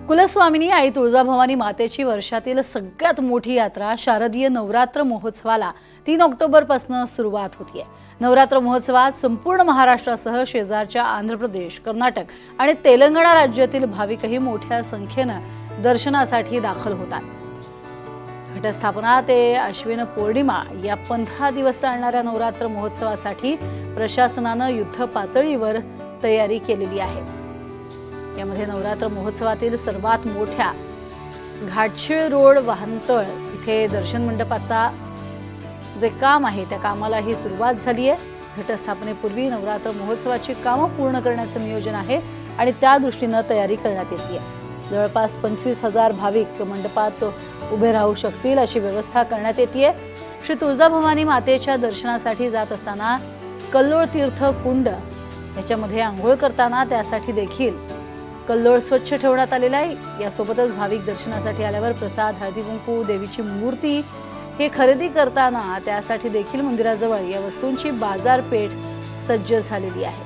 कुलस्वामिनी आई तुळजाभवानी मातेची वर्षातील सगळ्यात मोठी यात्रा शारदीय नवरात्र महोत्सवाला 3 ऑक्टोबरपासून सुरुवात होतीये। नवरात्र महोत्सवात संपूर्ण महाराष्ट्रासह शेजारच्या आंध्र प्रदेश, कर्नाटक आणि तेलंगणा राज्यातील भाविकही मोठ्या संख्येने दर्शनासाठी दाखल होतात। घटस्थापना ते अश्विन पौर्णिमा या 15 दिवस चालणाऱ्या नवरात्र महोत्सवासाठी प्रशासनाने युद्ध पातळीवर तयारी केलेली आहे। यामध्ये नवरात्र महोत्सवातील सर्वात मोठ्या घाटशीळ रोड वाहनतळ इथे दर्शन मंडपाचा जे काम आहे त्या कामाला ही सुरुवात झाली आहे। घटस्थापनेपूर्वी नवरात्र महोत्सवाची कामे पूर्ण करण्याचे नियोजन आहे आणि त्या दृष्टीने तयारी करण्यात येते आहे। जवळपास 25,000 भाविक मंडपात उभे राहू शकतील अशी व्यवस्था करण्यात येते आहे। श्री तुळजाभवानी मातेच्या दर्शनासाठी जात असताना कल्लोळ तीर्थ कुंड याच्यामध्ये आंघोळ करताना त्यासाठी देखील कल्लोळ स्वच्छ ठेवण्यात आलेला आहे। यासोबतच भाविक दर्शनासाठी आल्यावर प्रसाद, हळदी कुंकू, देवीची मूर्ती हे खरेदी करताना त्यासाठी देखील मंदिराजवळ या वस्तूंची बाजारपेठ सज्ज झालेली आहे।